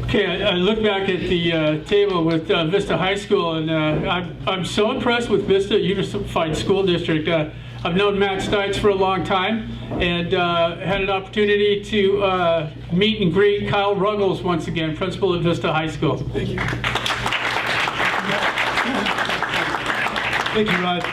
Okay, I look back at the table with Vista High School, and I'm so impressed with Vista Unified School District. I've known Matt Stites for a long time, and had an opportunity to meet and greet Kyle Ruggles once again, principal at Vista High School. Thank you. Thank you, Rod.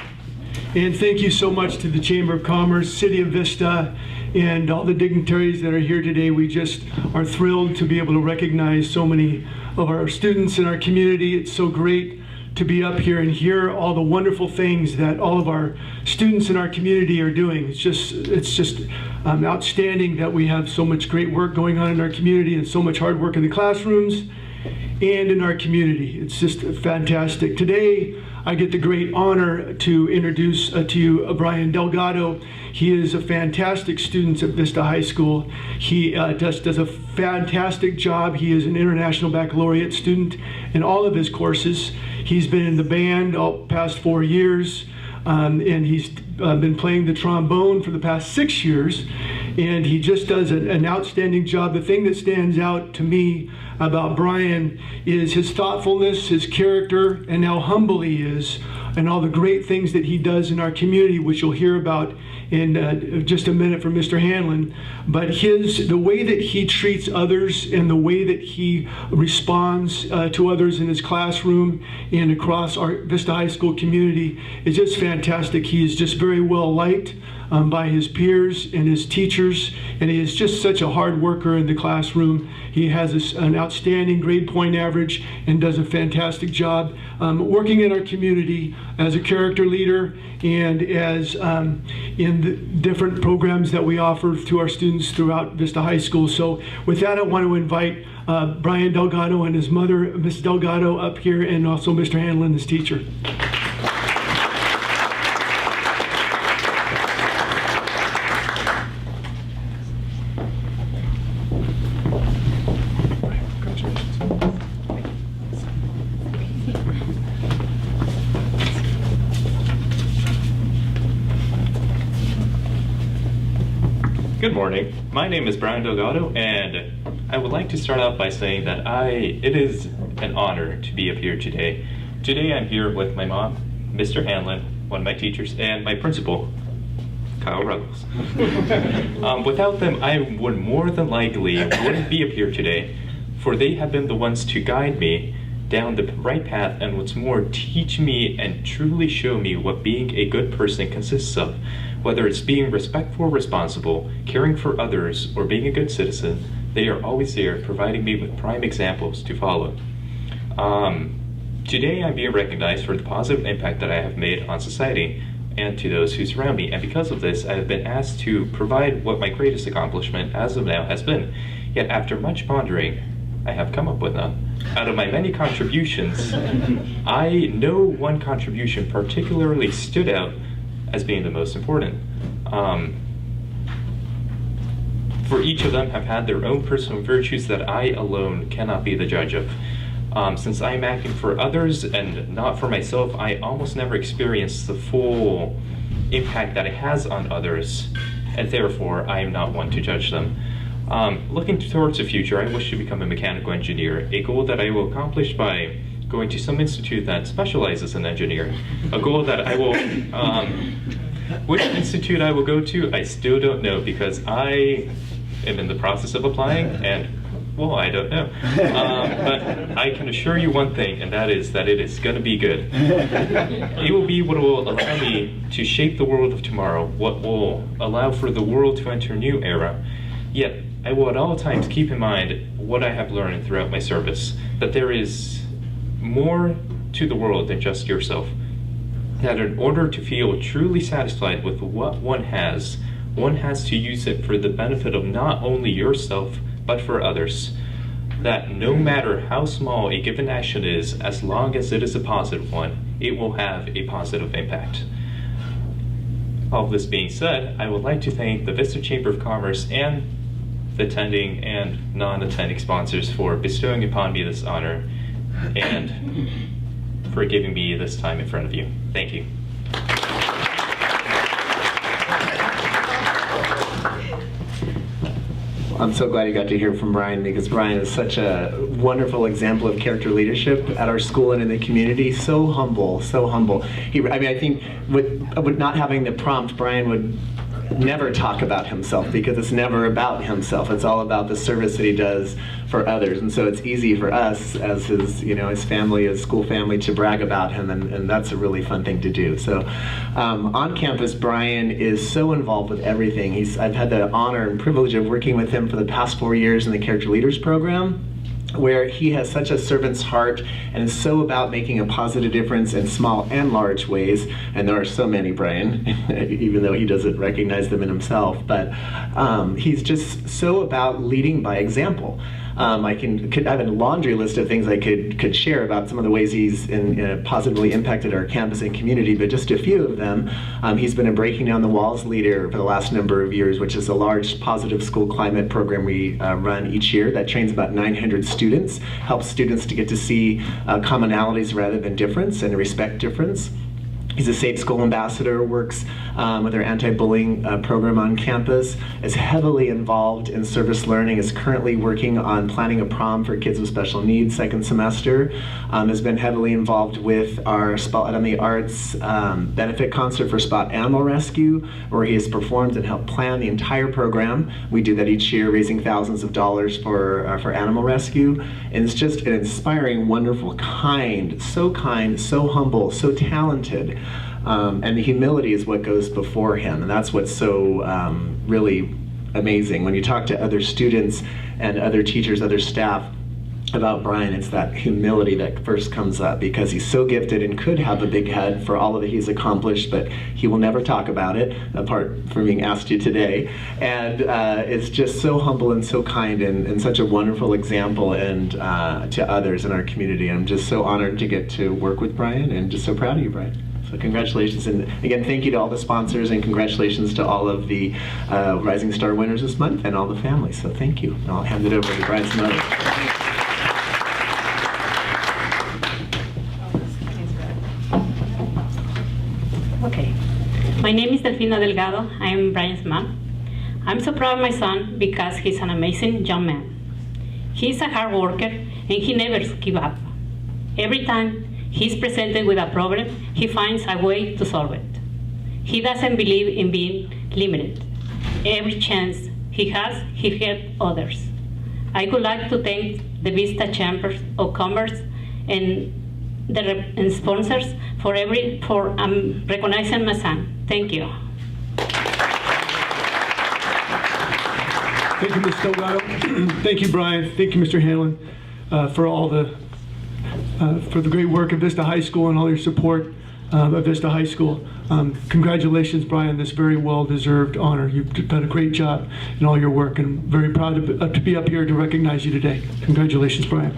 And thank you so much to the Chamber of Commerce, City of Vista, and all the dignitaries that are here today. We just are thrilled to be able to recognize so many of our students in our community. It's so great to be up here and hear all the wonderful things that all of our students in our community are doing. It's just outstanding that we have so much great work going on in our community and so much hard work in the classrooms and in our community. It's just fantastic. Today, I get the great honor to introduce to you Brian Delgado. He is a fantastic student at Vista High School. He just does a fantastic job. He is an international baccalaureate student in all of his courses. He's been in the band all past 4 years, and he's been playing the trombone for the past 6 years, and he just does an outstanding job. The thing that stands out to me about Brian is his thoughtfulness, his character, and how humble he is, and all the great things that he does in our community, which you'll hear about in just a minute from Mr. Hanlon. But the way that he treats others and the way that he responds to others in his classroom and across our Vista High School community is just fantastic. He is just very well liked by his peers and his teachers, and he is just such a hard worker in the classroom. He has an outstanding grade point average and does a fantastic job working in our community as a character leader and as in the different programs that we offer to our students throughout Vista High School. So with that, I want to invite Brian Delgado and his mother, Ms. Delgado, up here, and also Mr. Hanlon, his teacher. Good morning. My name is Brian Delgado, and I would like to start out by saying that it is an honor to be up here today. Today I'm here with my mom, Mr. Hanlon, one of my teachers, and my principal, Kyle Ruggles. Without them, I would more than likely wouldn't be up here today, for they have been the ones to guide me down the right path, and what's more, teach me and truly show me what being a good person consists of. Whether it's being respectful, responsible, caring for others, or being a good citizen, they are always there providing me with prime examples to follow. Today I'm being recognized for the positive impact that I have made on society and to those who surround me, and because of this I have been asked to provide what my greatest accomplishment as of now has been. Yet after much pondering, I have come up with none. Out of my many contributions, I know one contribution particularly stood out as being the most important. For each of them have had their own personal virtues that I alone cannot be the judge of. Since I'm acting for others and not for myself, I almost never experience the full impact that it has on others, and therefore I am not one to judge them. Looking towards the future, I wish to become a mechanical engineer, a goal that I will accomplish by going to some institute that specializes in engineering. A goal that I will, which institute I will go to, I still don't know, because I am in the process of applying, and, well, I don't know. But I can assure you one thing, and that is that it is going to be good. It will be what will allow me to shape the world of tomorrow, what will allow for the world to enter a new era. Yet, I will at all times keep in mind what I have learned throughout my service, that there is more to the world than just yourself. That in order to feel truly satisfied with what one has to use it for the benefit of not only yourself, but for others. That no matter how small a given action is, as long as it is a positive one, it will have a positive impact. All this being said, I would like to thank the Vista Chamber of Commerce and the attending and non-attending sponsors for bestowing upon me this honor and for giving me this time in front of you. Thank you. I'm so glad you got to hear from Brian, because Brian is such a wonderful example of character leadership at our school and in the community. So humble, so humble. I think with not having the prompt, Brian would never talk about himself, because it's never about himself. It's all about the service that he does for others. And so it's easy for us as his family, his school family, to brag about him, and that's a really fun thing to do. So on campus, Brian is so involved with everything. I've had the honor and privilege of working with him for the past 4 years in the Character Leaders program, where he has such a servant's heart and is so about making a positive difference in small and large ways. And there are so many, Brian, even though he doesn't recognize them in himself. But he's just so about leading by example. I have a laundry list of things I could share about some of the ways he's positively impacted our campus and community, but just a few of them. He's been a Breaking Down the Walls leader for the last number of years, which is a large positive school climate program we run each year that trains about 900 students, helps students to get to see commonalities rather than difference and respect difference. He's a Safe School Ambassador, works with our anti-bullying program on campus, is heavily involved in service learning, is currently working on planning a prom for kids with special needs second semester, has been heavily involved with our Spotlight on the Arts benefit concert for Spot Animal Rescue, where he has performed and helped plan the entire program. We do that each year, raising thousands of dollars for animal rescue. And it's just an inspiring, wonderful, so humble, so talented. And the humility is what goes before him, and that's what's so really amazing. When you talk to other students and other teachers, other staff about Brian, it's that humility that first comes up, because he's so gifted and could have a big head for all of it he's accomplished, but he will never talk about it, apart from being asked to today. And it's just so humble and so kind, and such a wonderful example and to others in our community. I'm just so honored to get to work with Brian, and just so proud of you, Brian. So congratulations, and again, thank you to all the sponsors, and congratulations to all of the Rising Star winners this month and all the families. So thank you. And I'll hand it over to Brian's mother. Okay. My name is Delgado. I am Brian's mom. I'm so proud of my son because he's an amazing young man. He's a hard worker, and he never gives up. Every time he's presented with a problem, he finds a way to solve it. He doesn't believe in being limited. Every chance he has, he helps others. I would like to thank the Vista Chamber of Commerce and the sponsors for recognizing my son. Thank you. Thank you, Ms. Delgado. Thank you, Brian. Thank you, Mr. Hanlon, for all for the great work of Vista High School and all your support of Vista High School. Congratulations, Brian, this very well-deserved honor. You've done a great job in all your work, and very proud to be up here to recognize you today. Congratulations, Brian.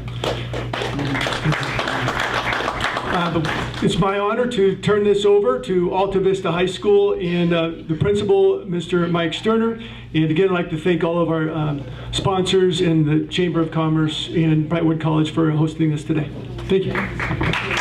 It's my honor to turn this over to Alta Vista High School and the principal, Mr. Mike Sterner. And again, I'd like to thank all of our sponsors and the Chamber of Commerce and Brightwood College for hosting this today. Thank you.